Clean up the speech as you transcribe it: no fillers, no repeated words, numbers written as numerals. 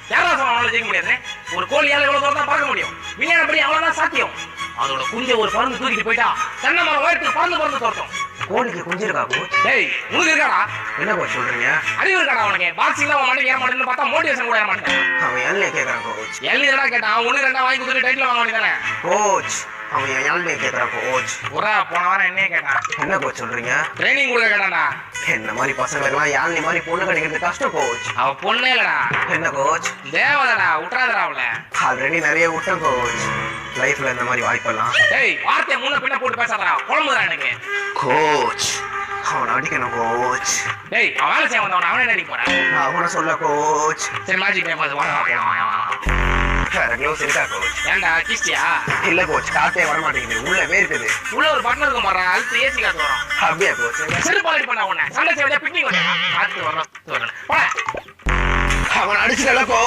யாரா அவனால ஜெயிக்க முடியாது? ஒரு கோழியால எவ்வளவு தூரம் தான் பறக்க முடியும்? விஞ்ஞானப்படி அவ்வளவுதான் சாத்தியம். அதோட குஞ்ச ஒரு பறந்து தூக்கிட்டு போயிட்டா தென்னை மரம் உயரத்துக்கு பறந்து தோட்டம். கோழிக்கு குஞ்சு இருக்கா கோச்? டேய் உனக்கு இருக்காடா? என்ன கோச் சொல்றீங்க? அறிவு இருக்காடா உனக்கு? பாக்ஸிங்ல அவன் மட்டும் ஏற மாட்டேன்னு பார்த்தா மோட்டிவேஷன் கூட ஏற மாட்டேன். அவன் ஏழ்னே கேட்கறான் கோச். ஏழ்னி தானே கேட்டான். ஒண்ணு ரெண்டா வாங்கி கொடுத்துட்டு டைட்டில் வாங்க வேண்டியதானே? கோச் அவன் ஏழ்னே கேட்கறான் கோச். ஒரு போன வாரம் என்னையே கேட்டான். என்ன கோச் சொல்றீங்க? ட்ரைனிங் கொடுக்க கேட்டான்டா. என்ன மாதிரி பசங்களுக்கெல்லாம் ஏழ்னி மாதிரி பொண்ணு கிடைக்கிறது கஷ்டம் கோச். அவ பொண்ணே இல்லடா, என்ன கோச்? தேவதடா. விட்டுறாதடா அவளை. ஆல்ரெடி நிறைய விட்டேன் கோச். லைஃப்ல இந்த மாதிரி வாய்ப்பெல்லாம். டேய் வார்த்தையை முன்ன பின்ன போட்டு பேசாதடா, குழம்புடா எனக்கு. கோச் அவனை அடிக்கணும் கோச். டேய் அவன் வேலை செய்ய வந்தவன் அவனே அடிக்க போறேன். நான் அவனை சொல்ல கோச். சரி மேஜிக் டைம் அது வாங்க. வேற க்ளோஸ் இருக்கா கோச்? ஏன்டா கிஸ்டியா? இல்ல கோச், காத்தே வர மாட்டேங்குது. உள்ள வேர்க்குது. உள்ள ஒரு பட்டன் இருக்க மாட்டான், அழுத்து ஏசி காத்து வரும். அப்படியா கோச்? செருப்பாலடி பண்ண உடனே சண்டை செய்வதே பிக்னிக் வந்தா காத்து வரும். போட அவன் அடிச்சுடல கோச்.